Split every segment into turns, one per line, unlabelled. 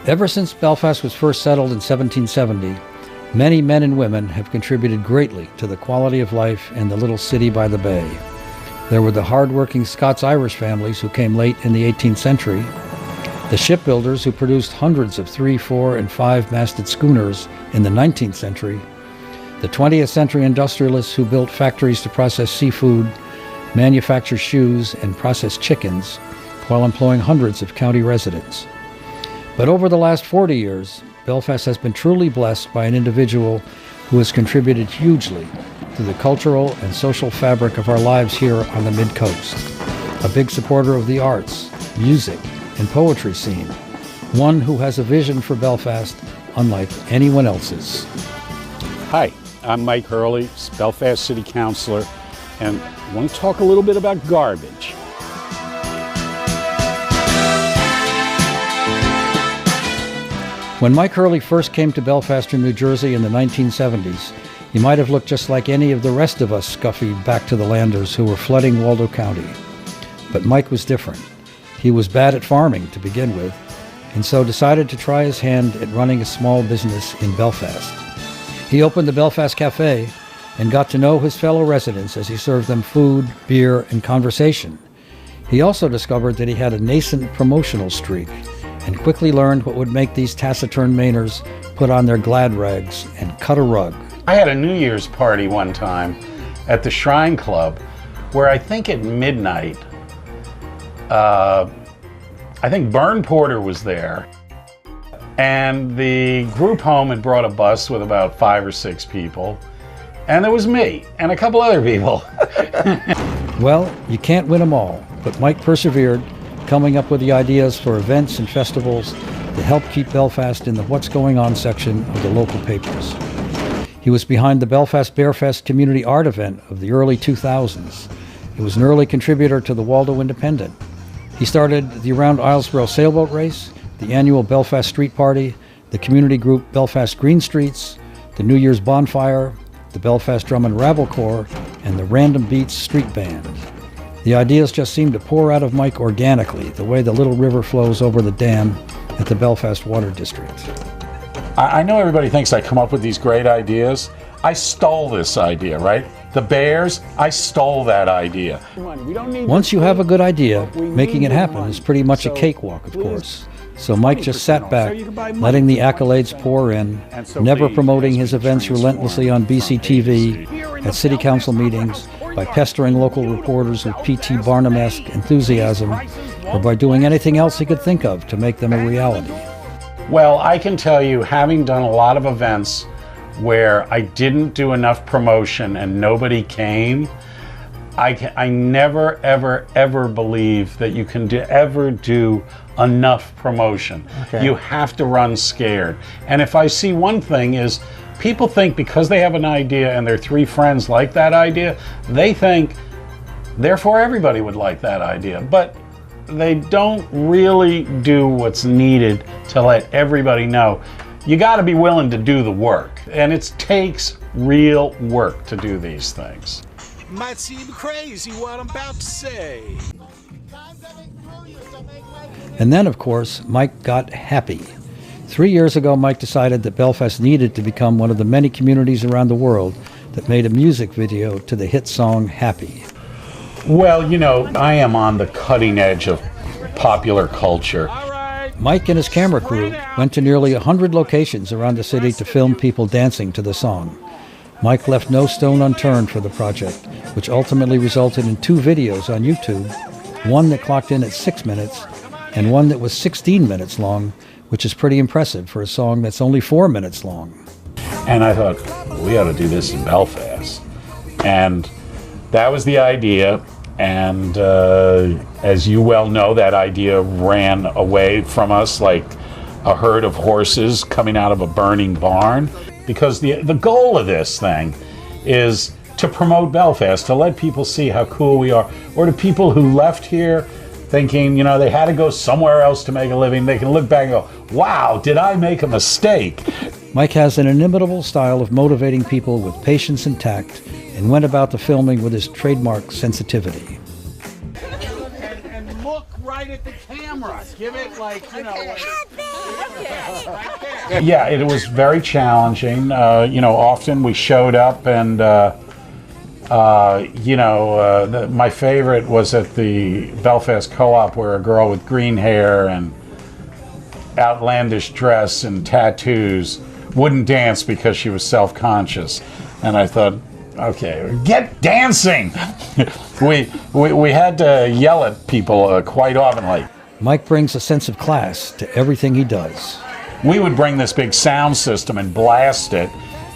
Ever since Belfast was first settled in 1770, many men and women have contributed greatly to the quality of life in the little city by the bay. There were the hard-working Scots-Irish families who came late in the 18th century, the shipbuilders who produced hundreds of 3-, 4-, and 5-masted schooners in the 19th century, the 20th century industrialists who built factories to process seafood, manufacture shoes, and process chickens, while employing hundreds of county residents. But over the last 40 years, Belfast has been truly blessed by an individual who has contributed hugely to the cultural and social fabric of our lives here on the Mid-Coast. A big supporter of the arts, music, and poetry scene. One who has a vision for Belfast unlike anyone else's.
Hi, I'm Mike Hurley, Belfast City Councilor, and I want to talk a little bit about garbage.
When Mike Hurley first came to Belfast from New Jersey in the 1970s, he might have looked just like any of the rest of us scuffy back to the landers who were flooding Waldo County. But Mike was different. He was bad at farming to begin with, and so decided to try his hand at running a small business in Belfast. He opened the Belfast Cafe and got to know his fellow residents as he served them food, beer, and conversation. He also discovered that he had a nascent promotional streak and quickly learned what would make these taciturn Mainers put on their glad rags and cut a rug.
I had a New Year's party one time at the Shrine Club where I think at midnight, I think Byrne Porter was there, and the group home had brought a bus with about 5 or 6 people, and there was me and a couple other people.
Well, you can't win them all, but Mike persevered, coming up with the ideas for events and festivals to help keep Belfast in the What's Going On section of the local papers. He was behind the Belfast Bearfest community art event of the early 2000s. He was an early contributor to the Waldo Independent. He started the Around Islesboro sailboat race, the annual Belfast Street Party, the community group Belfast Green Streets, the New Year's Bonfire, the Belfast Drum and Rabble Corps, and the Random Beats Street Band. The ideas just seemed to pour out of Mike organically, the way the little river flows over the dam at the Belfast Water District.
I know everybody thinks I come up with these great ideas. I stole this idea, right? The Bears, I stole that idea.
Once you have a good idea, making it happen is pretty much a cakewalk, of course. So Mike just sat back, letting the accolades pour in, never promoting his events relentlessly on BCTV, at city council meetings, by pestering local reporters with P.T. Barnum-esque enthusiasm, or by doing anything else he could think of to make them a reality.
Well, I can tell you, having done a lot of events where I didn't do enough promotion and nobody came, I never, ever, ever believe that you can ever do enough promotion. Okay. You have to run scared. And if I see one thing is, people think because they have an idea and their 3 friends like that idea, they think, therefore everybody would like that idea. But they don't really do what's needed to let everybody know. You got to be willing to do the work. And it takes real work to do these things.
Might seem crazy what I'm about to say.
And then, of course, Mike got happy. 3 years ago, Mike decided that Belfast needed to become one of the many communities around the world that made a music video to the hit song Happy.
Well, you know, I am on the cutting edge of popular culture.
Mike and his camera crew went to nearly 100 locations around the city to film people dancing to the song. Mike left no stone unturned for the project, which ultimately resulted in 2 videos on YouTube, one that clocked in at 6 minutes and one that was 16 minutes long, which is pretty impressive for a song that's only 4 minutes long.
And I thought, we ought to do this in Belfast. And that was the idea. And as you well know, that idea ran away from us like a herd of horses coming out of a burning barn. Because the goal of this thing is to promote Belfast, to let people see how cool we are. Or to people who left here thinking, you know, they had to go somewhere else to make a living, they can look back and go, wow, did I make a mistake?
Mike has an inimitable style of motivating people with patience and tact, and went about the filming with his trademark sensitivity.
and look right at the camera. Give it like, you know, like, right there. Yeah, it was very challenging. You know, often we showed up and, my favorite was at the Belfast Co-op where a girl with green hair and outlandish dress and tattoos wouldn't dance because she was self-conscious. And I thought, okay, get dancing! we had to yell at people quite often, like.
Mike brings a sense of class to everything he does.
We would bring this big sound system and blast it,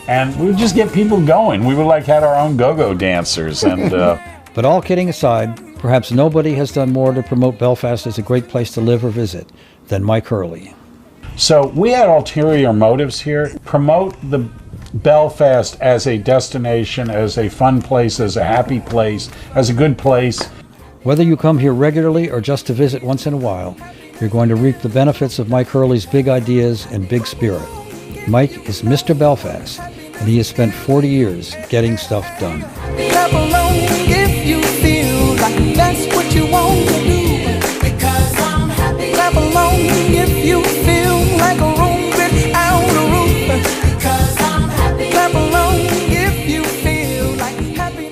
and we would just get people going. We would like had our own go-go dancers. And
But all kidding aside, perhaps nobody has done more to promote Belfast as a great place to live or visit than Mike Hurley.
So we had ulterior motives here. Promote the Belfast as a destination, as a fun place, as a happy place, as a good place.
Whether you come here regularly or just to visit once in a while, you're going to reap the benefits of Mike Hurley's big ideas and big spirit. Mike is Mr. Belfast, and he has spent 40 years getting stuff done.